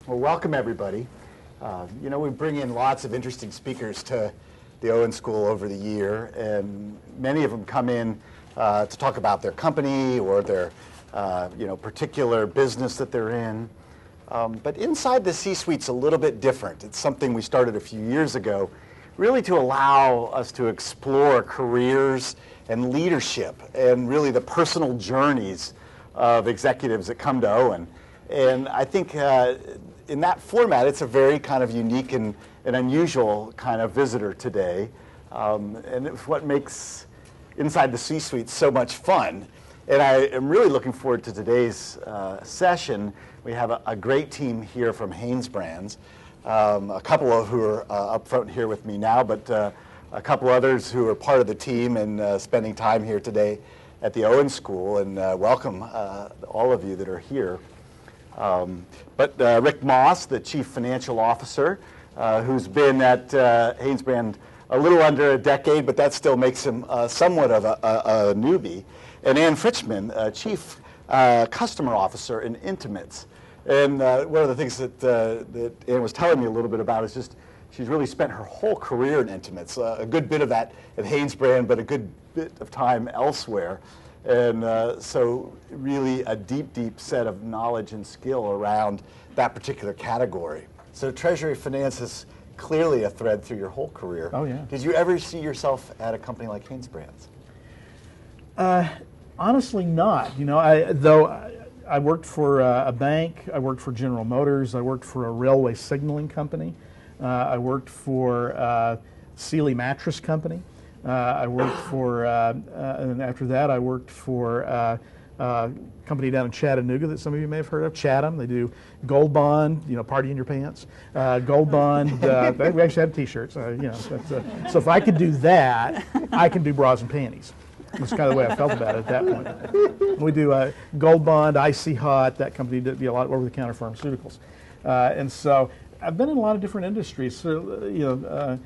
Well, welcome everybody. We bring in lots of interesting speakers to the Owen School over the year, and many of them come in to talk about their company or their particular business that they're in. But inside the C-suite's a little bit different. It's something we started a few years ago, really to allow us to explore careers and leadership and really the personal journeys of executives that come to Owen. And I think in that format, it's a very kind of unique and unusual kind of visitor today. And it's what makes Inside the C-Suite so much fun. And I am really looking forward to today's session. We have a great team here from Hanesbrands. A couple of who are up front here with me now, but a couple others who are part of the team and spending time here today at the Owen School. And welcome all of you that are here. But Rick Moss, the Chief Financial Officer, who's been at Hanesbrands a little under a decade, but that still makes him somewhat of a newbie. And Ann Fritchman, Chief Customer Officer in Intimates. And one of the things that Ann was telling me a little bit about is just she's really spent her whole career in Intimates, a good bit of that at Hanesbrands, but a good bit of time elsewhere. And so really a deep set of knowledge and skill around that particular category. So treasury finance is clearly a thread through your whole career. Oh, yeah. Did you ever see yourself at a company like Hanesbrands? Honestly not. I worked for a bank, I worked for General Motors, I worked for a railway signaling company, I worked for Sealy Mattress Company. I worked for, and after that I worked for a company down in Chattanooga that some of you may have heard of, Chatham. They do Gold Bond, party in your pants. Gold Bond, we actually have t-shirts. So if I could do that, I can do bras and panties. That's kind of the way I felt about it at that point. We do Gold Bond, Icy Hot, that company did a lot of over-the-counter pharmaceuticals. And so I've been in a lot of different industries, in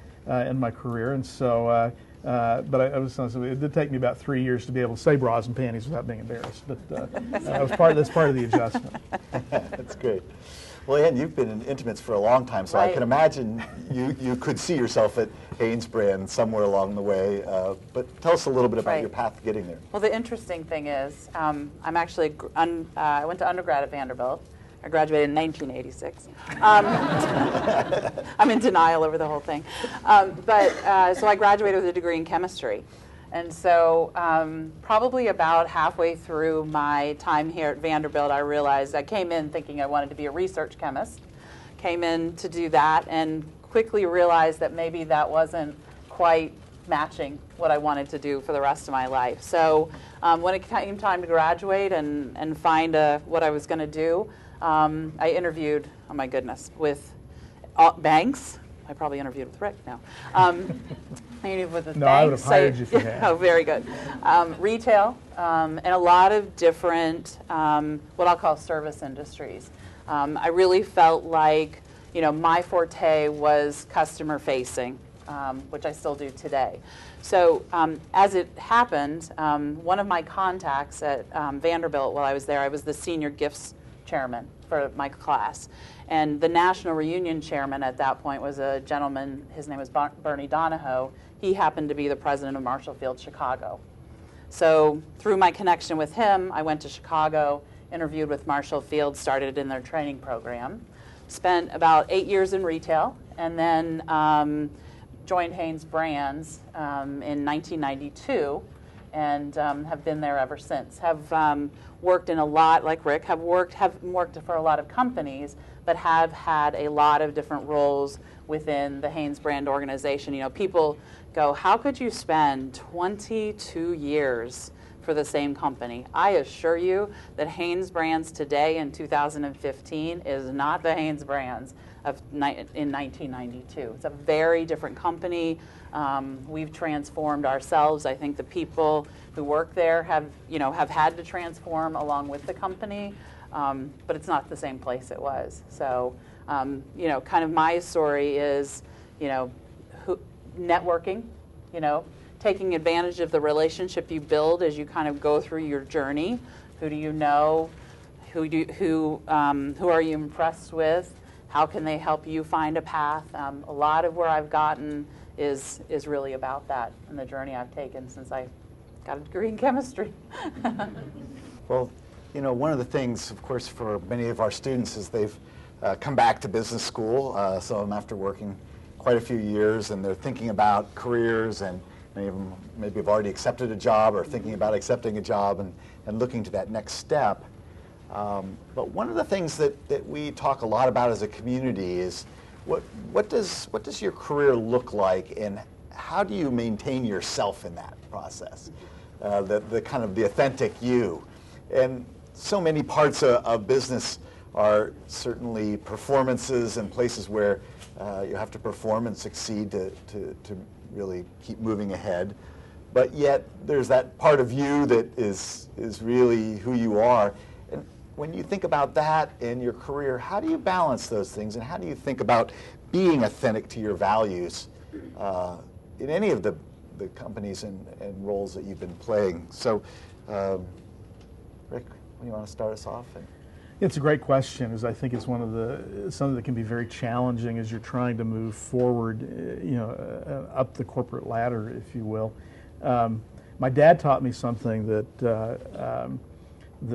my career, and so but it did take me about 3 years to be able to say bras and panties without being embarrassed. But that's part of the adjustment. That's great. Well, Ann, you've been in Intimates for a long time, so right. I can imagine you could see yourself at Hanesbrands somewhere along the way. But tell us a little bit about your path to getting there. Well, the interesting thing is, I went to undergrad at Vanderbilt. I graduated in 1986. I'm in denial over the whole thing. So I graduated with a degree in chemistry. And so probably about halfway through my time here at Vanderbilt, I realized I came in thinking I wanted to be a research chemist. Came in to do that and quickly realized that maybe that wasn't quite matching what I wanted to do for the rest of my life. So when it came time to graduate and find what I was going to do, I interviewed, oh my goodness, with banks. I probably interviewed with Rick now. I interviewed with the No, banks. I would have hired you if you had. Oh, very good. Retail, and a lot of different, what I'll call service industries. I really felt like, my forte was customer facing, which I still do today. So as it happened, one of my contacts at Vanderbilt while I was there, I was the senior gifts chairman for my class. And the National Reunion chairman at that point was a gentleman, his name was Bernie Donahoe. He happened to be the president of Marshall Field Chicago. So through my connection with him, I went to Chicago, interviewed with Marshall Field, started in their training program, spent about 8 years in retail, and then joined Hanesbrands in 1992, and have been there ever since. Have worked in a lot, like Rick, have worked for a lot of companies, but have had a lot of different roles within the Hanesbrand organization. People go, how could you spend 22 years for the same company? I assure you that Hanesbrands today in 2015 is not the Hanesbrands in 1992. It's a very different company. We've transformed ourselves. I think the people who work there have had to transform along with the company, but it's not the same place it was. So, kind of my story is, networking, taking advantage of the relationship you build as you kind of go through your journey. Who do you know? Who are you impressed with? how can they help you find a path? A lot of where I've gotten is really about that and the journey I've taken since I got a degree in chemistry. Well, you know, one of the things, of course, for many of our students is they've come back to business school, some of them after working quite a few years, and they're thinking about careers, and many of them maybe have already accepted a job or thinking about accepting a job and looking to that next step. But one of the things that we talk a lot about as a community is what does your career look like, and how do you maintain yourself in that process? The kind of the authentic you. And so many parts of business are certainly performances and places where you have to perform and succeed to really keep moving ahead. But yet there's that part of you that is really who you are. And when you think about that in your career, how do you balance those things, and how do you think about being authentic to your values in any of the companies and roles that you've been playing? So, Rick, when you want to start us off? It's a great question, as I think it's something that can be very challenging as you're trying to move forward, up the corporate ladder, if you will. My dad taught me something that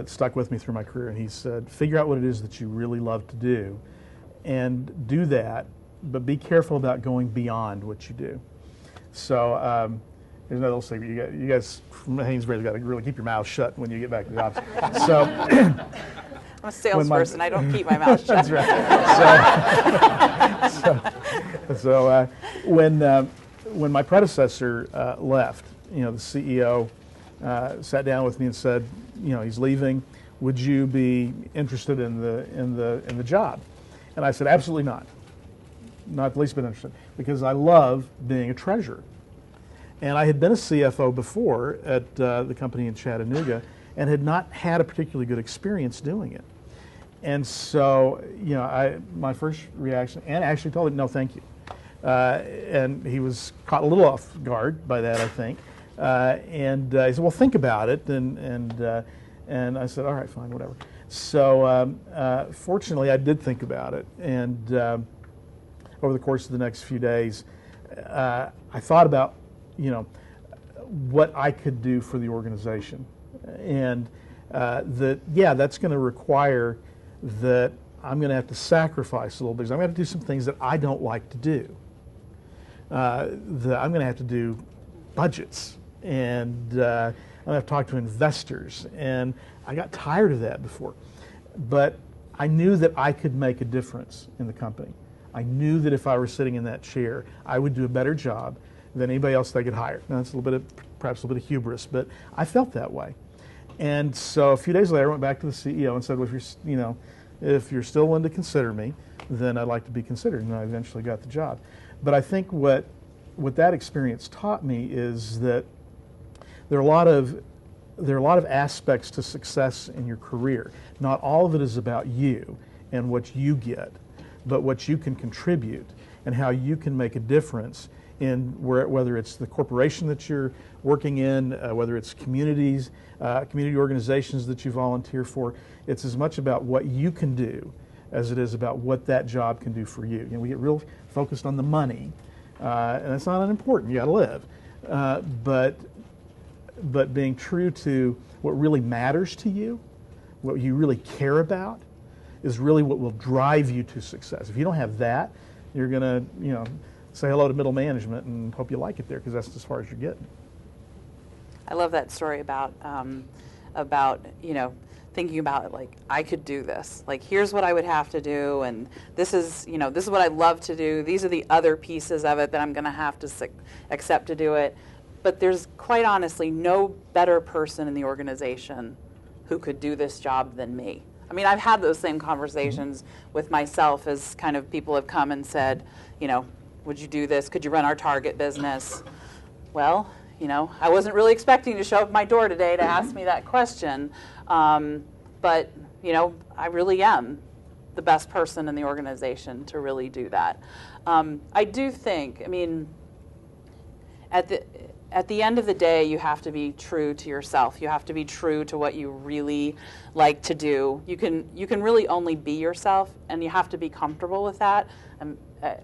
stuck with me through my career, and he said, figure out what it is that you really love to do, and do that, but be careful about going beyond what you do. So there's another little secret. You guys from Hanesbrands got to really keep your mouth shut when you get back to the office. So I'm a salesperson. I don't keep my mouth shut. That's right. So when my predecessor left, the CEO sat down with me and said, he's leaving. Would you be interested in the job? And I said, absolutely not. Not the least bit interested, because I love being a treasurer. And I had been a CFO before at the company in Chattanooga and had not had a particularly good experience doing it. And so, my first reaction, and actually told him, no, thank you. And he was caught a little off guard by that, I think. And he said, well, think about it. And I said, all right, fine, whatever. So fortunately, I did think about it. And over the course of the next few days, I thought about, what I could do for the organization. And that's going to require that I'm going to have to sacrifice a little bit. I'm going to have to do some things that I don't like to do. I'm going to have to do budgets, and I'm going to have to talk to investors. And I got tired of that before. But I knew that I could make a difference in the company. I knew that if I were sitting in that chair, I would do a better job than anybody else they could hire. Now, that's perhaps a little bit of hubris, but I felt that way. And so a few days later, I went back to the CEO and said, well, if you're still willing to consider me, then I'd like to be considered. And I eventually got the job. But I think what that experience taught me is that there are a lot of aspects to success in your career. Not all of it is about you and what you get, but what you can contribute and how you can make a difference in whether it's the corporation that you're working in, whether it's community organizations that you volunteer for. It's as much about what you can do as it is about what that job can do for you. We get real focused on the money, and that's not unimportant. You got to live, but being true to what really matters to you, what you really care about, is really what will drive you to success. If you don't have that, you're going to, say hello to middle management and hope you like it there, because that's as far as you're getting. I love that story about thinking about it like, I could do this. Like, here's what I would have to do, and this is what I love to do. These are the other pieces of it that I'm going to have to accept to do it. But there's quite honestly no better person in the organization who could do this job than me. I mean, I've had those same conversations with myself as kind of people have come and said, would you do this? Could you run our Target business? Well, I wasn't really expecting to show up at my door today to ask me that question. But, I really am the best person in the organization to really do that. I do think, at the end of the day, you have to be true to yourself. You have to be true to what you really like to do. You can really only be yourself, and you have to be comfortable with that.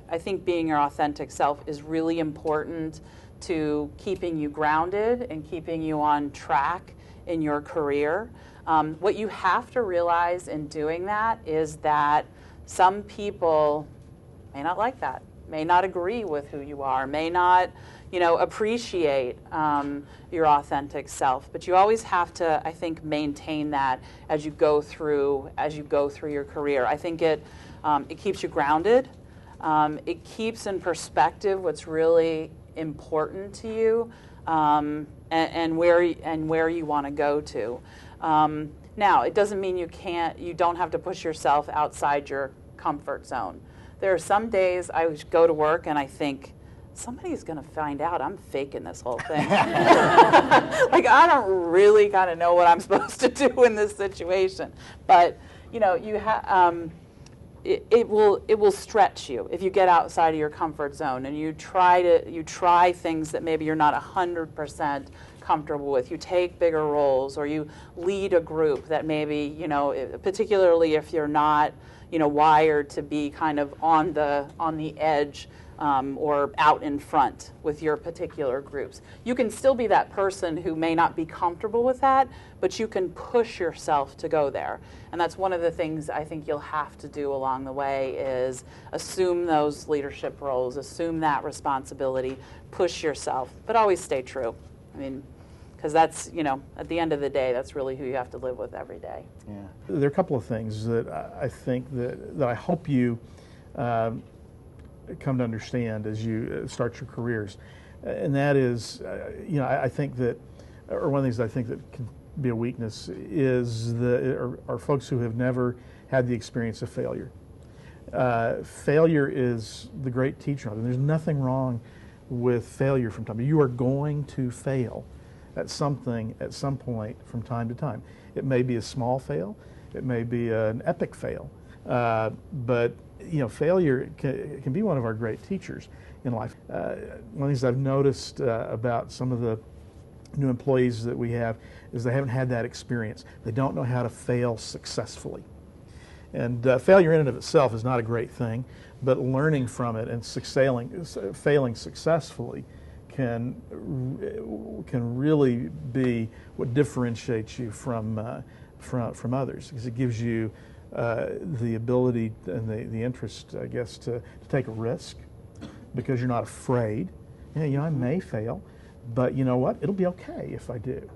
I think being your authentic self is really important to keeping you grounded and keeping you on track in your career. What you have to realize in doing that is that some people may not like that, may not agree with who you are, may not, appreciate your authentic self. But you always have to, I think, maintain that as you go through your career. I think it keeps you grounded. It keeps in perspective what's really important to you, and where you want to go to. Now, it doesn't mean you don't have to push yourself outside your comfort zone. There are some days I go to work and I think, somebody's going to find out I'm faking this whole thing. Like, I don't really kind of know what I'm supposed to do in this situation. But, it will stretch you if you get outside of your comfort zone and you try things that maybe you're not 100% comfortable with. You take bigger roles, or you lead a group that maybe, particularly if you're not, wired to be kind of on the edge, or out in front with your particular groups. You can still be that person who may not be comfortable with that, but you can push yourself to go there. And that's one of the things I think you'll have to do along the way, is assume those leadership roles, assume that responsibility, push yourself, but always stay true. I mean, because that's, at the end of the day, that's really who you have to live with every day. Yeah. There are a couple of things that I think that I hope you come to understand as you start your careers. And that is, I think that, or one of the things I think that can be a weakness is are folks who have never had the experience of failure. Failure is the great teacher. And there's nothing wrong with failure from time to time. You are going to fail at something at some point from time to time. It may be a small fail. It may be an epic fail. But failure can be one of our great teachers in life. One of the things I've noticed about some of the new employees that we have is they haven't had that experience. They don't know how to fail successfully. And failure in and of itself is not a great thing, but learning from it and failing successfully can really be what differentiates you from others, because it gives you the ability and the interest, I guess, to take a risk, because you're not afraid. I may fail, but you know what? It'll be okay if I do.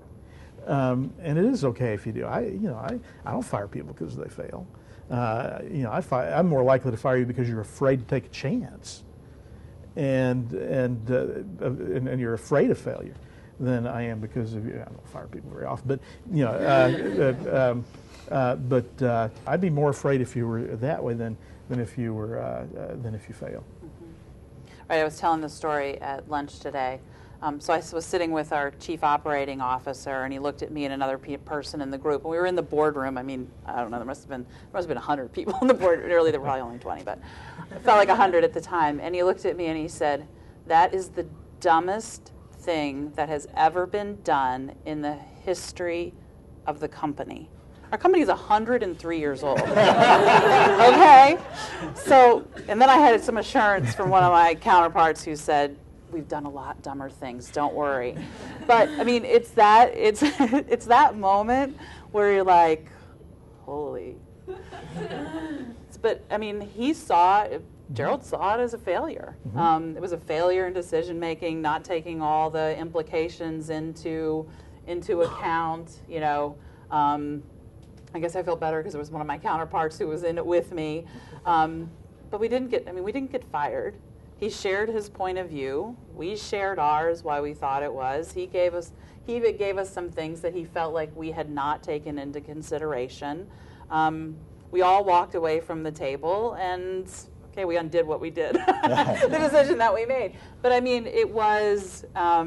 And it is okay if you do. I don't fire people because they fail. I'm more likely to fire you because you're afraid to take a chance, and you're afraid of failure, than I am because of you. I don't fire people very often, but I'd be more afraid if you were that way than if you fail. Mm-hmm. Right. I was telling the story at lunch today. So I was sitting with our chief operating officer, and he looked at me and another person in the group, and we were in the boardroom. I mean, I don't know, there must have been 100 people in the board. Really, there were probably only 20, but it felt like 100 at the time. And he looked at me and he said, "That is the dumbest thing that has ever been done in the history of the company." Our company is 103 years old. Okay? So, and then I had some assurance from one of my counterparts who said, "We've done a lot dumber things, don't worry." But I mean, it's that moment where you're like, holy. But I mean, Gerald saw it as a failure. Mm-hmm. It was a failure in decision making, not taking all the implications into account. I guess I felt better because it was one of my counterparts who was in it with me. But we didn't get fired. He shared his point of view. We shared ours, why we thought it was. He even gave us some things that he felt like we had not taken into consideration. We all walked away from the table, and okay, we undid what we did, the decision that we made. But I mean, it was a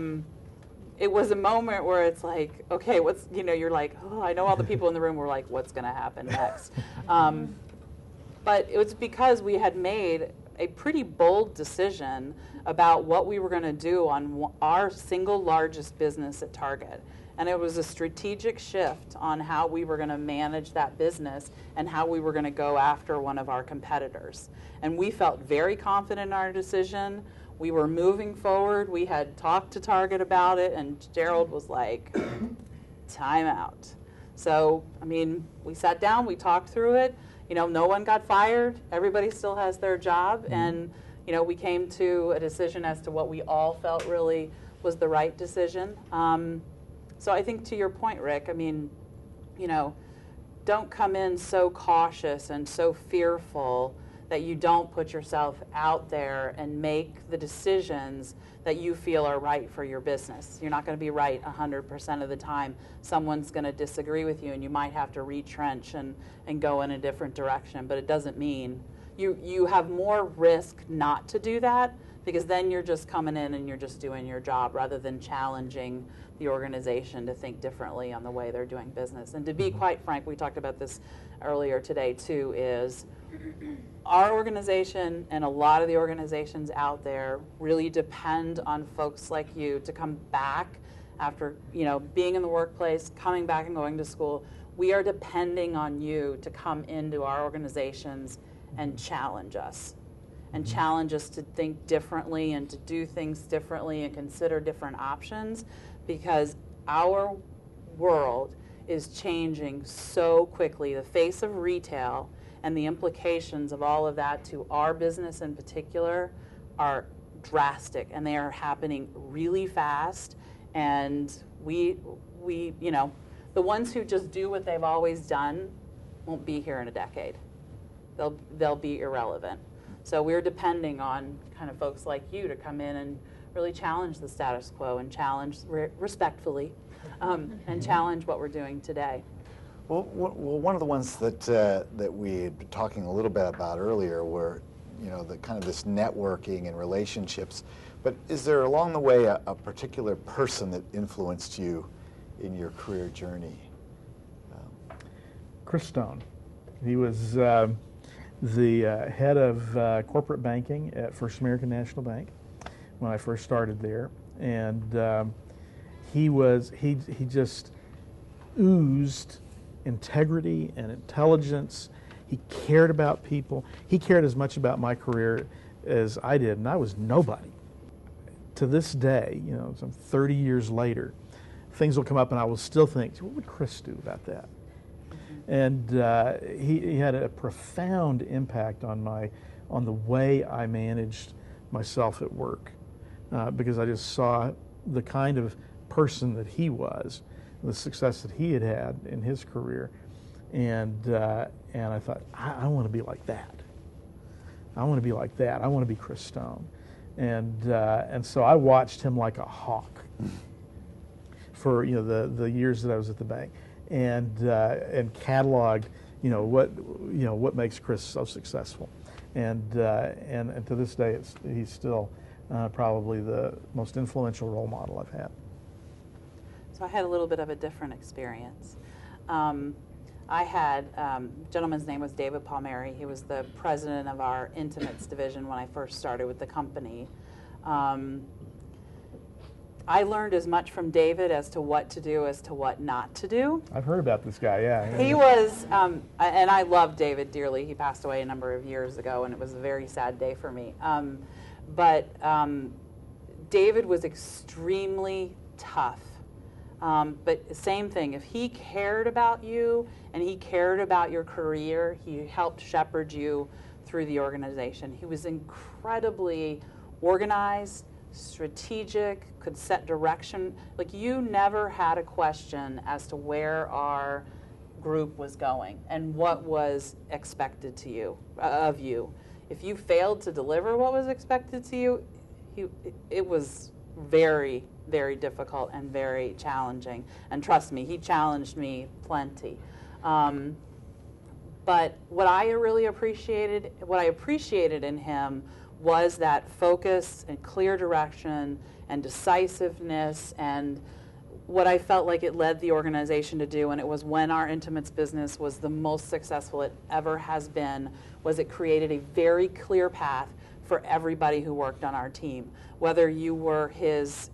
moment where it's like, okay, you're like, oh, I know all the people in the room were like, what's going to happen next? But it was because we had made a pretty bold decision about what we were going to do on our single largest business at Target. And it was a strategic shift on how we were going to manage that business and how we were going to go after one of our competitors. And we felt very confident in our decision. We were moving forward. We had talked to Target about it, and Gerald was like, time out. So, I mean, we sat down, we talked through it. You know, no one got fired. Everybody still has their job. And, you know, we came to a decision as to what we all felt really was the right decision. So I think to your point, Rick, I mean, you know, don't come in so cautious and so fearful that you don't put yourself out there and make the decisions that you feel are right for your business. You're not going to be right 100% of the time. Someone's going to disagree with you, and you might have to retrench and go in a different direction. But it doesn't mean you have more risk not to do that, because then you're just coming in and you're just doing your job rather than challenging the organization to think differently on the way they're doing business. And to be quite frank, we talked about this earlier today too, is our organization and a lot of the organizations out there really depend on folks like you to come back after, you know, being in the workplace, coming back and going to school. We are depending on you to come into our organizations and challenge us. And challenge us to think differently and to do things differently and consider different options, because our world is changing so quickly. The face of retail and the implications of all of that to our business in particular are drastic, and they are happening really fast. And we you know, the ones who just do what they've always done won't be here in a decade. They'll be irrelevant. So we're depending on kind of folks like you to come in and really challenge the status quo and challenge respectfully and challenge what we're doing today. Well, one of the ones that we had been talking a little bit about earlier were, you know, the kind of this networking and relationships. But is there along the way a particular person that influenced you in your career journey? Chris Stone. He was the head of corporate banking at First American National Bank when I first started there, and he just oozed integrity and intelligence. He cared about people. He cared as much about my career as I did, and I was nobody. To this day, you know, some 30 years later, things will come up and I will still think, what would Chris do about that? And he had a profound impact on the way I managed myself at work, because I just saw the kind of person that he was, the success that he had in his career, and I thought, I want to be like that. I want to be like that. I want to be Chris Stone, and so I watched him like a hawk for, you know, the years that I was at the bank. And catalog, you know, what makes Chris so successful, and to this day, he's still probably the most influential role model I've had. So I had a little bit of a different experience. I had a gentleman's name was David Palmieri. He was the president of our intimates division when I first started with the company. I learned as much from David as to what to do as to what not to do. I've heard about this guy, yeah. He was, and I love David dearly. He passed away a number of years ago, and it was a very sad day for me. But David was extremely tough. But same thing, if he cared about you and he cared about your career, he helped shepherd you through the organization. He was incredibly organized, strategic, could set direction. Like, you never had a question as to where our group was going and what was expected to you, of you. If you failed to deliver what was expected to you, it was very, very difficult and very challenging. And trust me, he challenged me plenty. But what I appreciated in him was that focus and clear direction and decisiveness, and what I felt like it led the organization to do, and it was when our intimates business was the most successful it ever has been, was it created a very clear path for everybody who worked on our team. Whether you were his,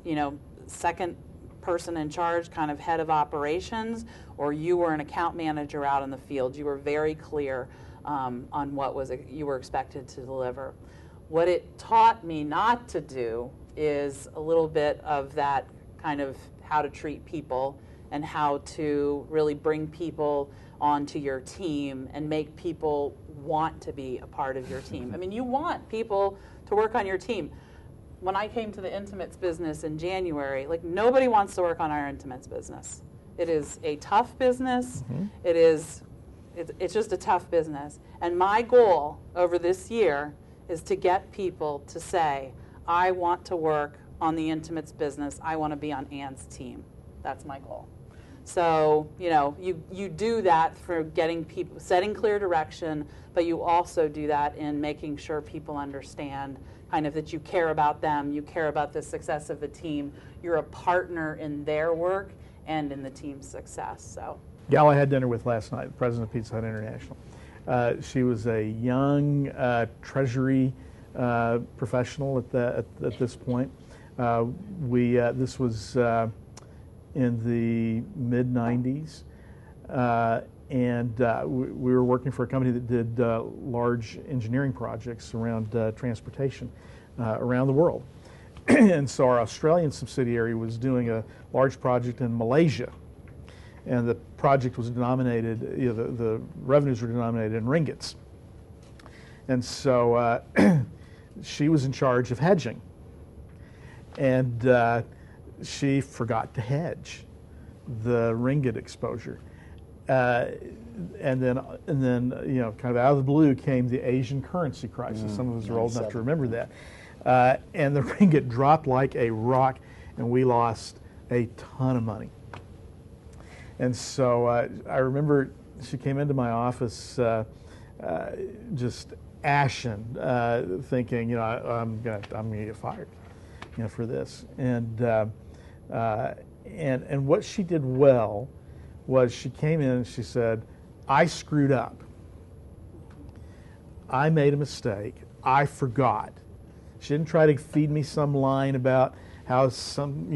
second person in charge, kind of head of operations, or you were an account manager out in the field, you were very clear on what you were expected to deliver. What it taught me not to do is a little bit of that kind of how to treat people and how to really bring people onto your team and make people want to be a part of your team. I mean, you want people to work on your team. When I came to the intimates business in January, like, nobody wants to work on our intimates business. It is a tough business. It's just a tough business. And my goal over this year is to get people to say, I want to work on the intimates business. I want to be on Ann's team. That's my goal. So, you do that through getting people, setting clear direction, but you also do that in making sure people understand kind of that you care about them, you care about the success of the team, you're a partner in their work and in the team's success. So, gal I had dinner with last night, the president of Pizza Hut International. She was a young treasury professional at this point. This was in the mid-90s, and we were working for a company that did large engineering projects around transportation around the world. And so our Australian subsidiary was doing a large project in Malaysia, and the project was denominated, the revenues were denominated in ringgits. And so she was in charge of hedging. And she forgot to hedge the ringgit exposure. And then, kind of out of the blue came the Asian currency crisis. Some of us are old enough to remember that. And the ringgit dropped like a rock, and we lost a ton of money. And so I remember she came into my office just ashen, thinking, I'm gonna get fired, for this. And what she did well was she came in and she said, I screwed up. I made a mistake. I forgot. She didn't try to feed me some line about how some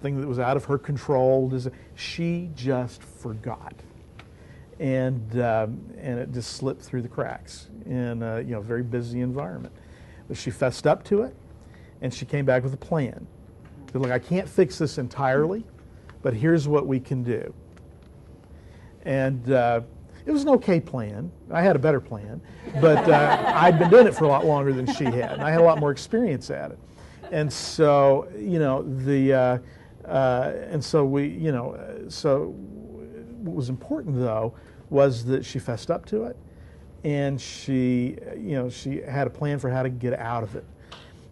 thing that was out of her control. She just forgot, and it just slipped through the cracks in a very busy environment. But she fessed up to it, and she came back with a plan. She said, look, I can't fix this entirely, but here's what we can do. And it was an okay plan. I had a better plan, but I'd been doing it for a lot longer than she had, and I had a lot more experience at it. And so, so what was important though was that she fessed up to it, and she had a plan for how to get out of it.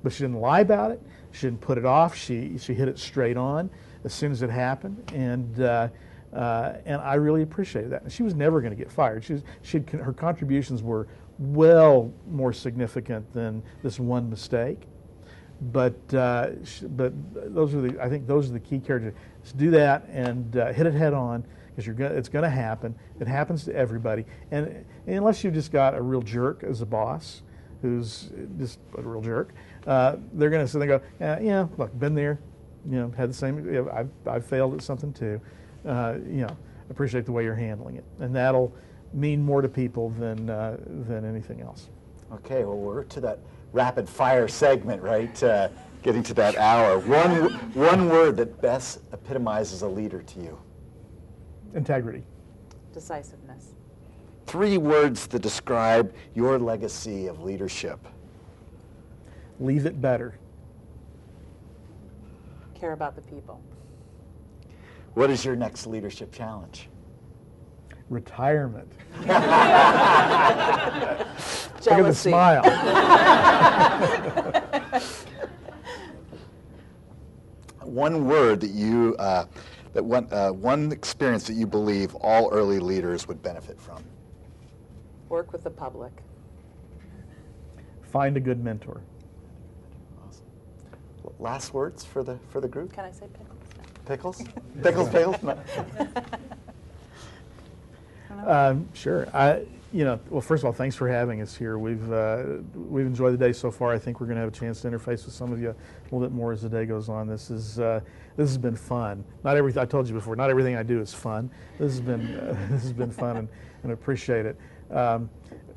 But she didn't lie about it. She didn't put it off. She hit it straight on as soon as it happened, and I really appreciated that. And she was never going to get fired. Her contributions were well more significant than this one mistake. But those are I think those are the key characteristics. Do that and hit it head on, because it's going to happen. It happens to everybody. And unless you've just got a real jerk as a boss, who's just a real jerk, they're going to sit there and go, yeah, look, been there, had the same. I've failed at something too. Appreciate the way you're handling it, and that'll mean more to people than anything else. Okay, well, we're to that rapid fire segment, right? Getting to that hour. One word that best epitomizes a leader to you. Integrity. Decisiveness. 3 words that describe your legacy of leadership. Leave it better. Care about the people. What is your next leadership challenge? Retirement. Jealousy. Look at the smile. One word that you, one experience that you believe all early leaders would benefit from. Work with the public. Find a good mentor. Awesome. Last words for the group? Can I say pickles? No. Pickles? Pickles? No. Sure. Well, first of all, thanks for having us here. We've enjoyed the day so far. I think we're going to have a chance to interface with some of you a little bit more as the day goes on. This has been fun. Not everything I told you before. Not everything I do is fun. This has been fun, and I appreciate it.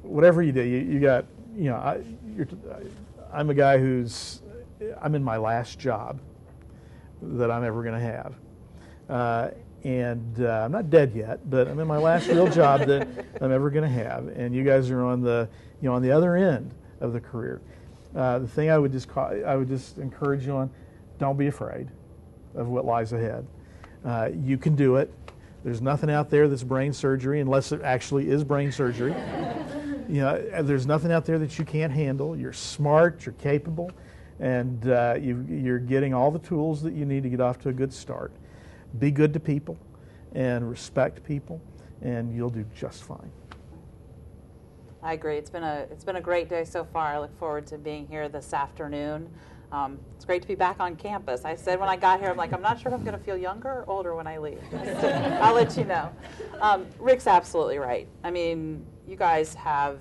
Whatever you do, you got. I'm a guy I'm in my last job that I'm ever going to have. And I'm not dead yet, but I'm in my last real job that I'm ever going to have. And you guys are on the other end of the career. The thing I would just encourage you on: don't be afraid of what lies ahead. You can do it. There's nothing out there that's brain surgery, unless it actually is brain surgery. There's nothing out there that you can't handle. You're smart. You're capable, and you're getting all the tools that you need to get off to a good start. Be good to people and respect people, and you'll do just fine. I agree. It's been a great day so far. I look forward to being here this afternoon. It's great to be back on campus. I said when I got here, I'm not sure if I'm going to feel younger or older when I leave. I'll let you know. Rick's absolutely right. I mean, you guys have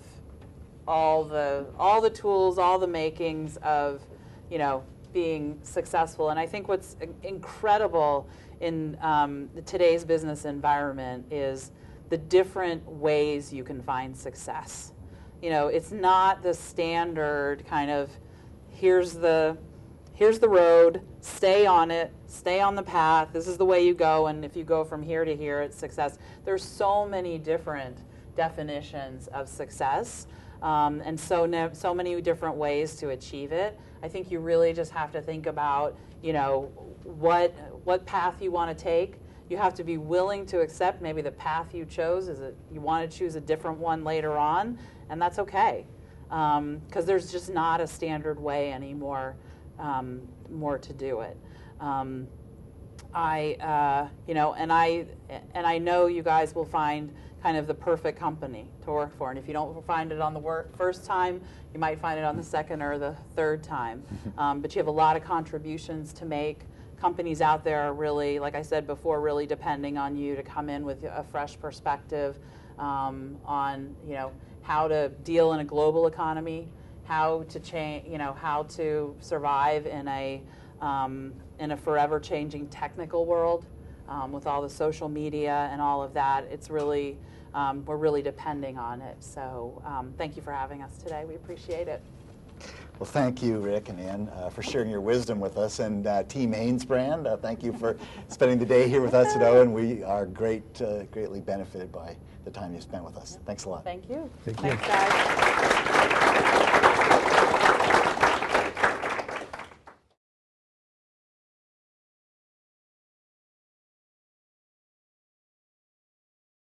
all the tools, all the makings of, being successful. And I think what's incredible in today's business environment is the different ways you can find success. It's not the standard kind of here's the road, stay on it, stay on the path, this is the way you go, and if you go from here to here, it's success. There's so many different definitions of success, and so many different ways to achieve it. I think you really just have to think about, what path you want to take. You have to be willing to accept maybe the path you chose you want to choose a different one later on, and that's okay, because there's just not a standard way anymore more to do it. I know you guys will find kind of the perfect company to work for, and if you don't find it on the first time, you might find it on the second or the third time. But you have a lot of contributions to make. Companies out there are really, like I said before, really depending on you to come in with a fresh perspective on how to deal in a global economy, how to change, how to survive in a forever changing technical world with all the social media and all of that. It's really we're really depending on it. So thank you for having us today. We appreciate it. Well, thank you, Rick and Ann, for sharing your wisdom with us. And Team Hanesbrands, thank you for spending the day here with us at Owen. We are greatly benefited by the time you spent with us. Thanks a lot. Thank you. Thank you. Thanks, guys.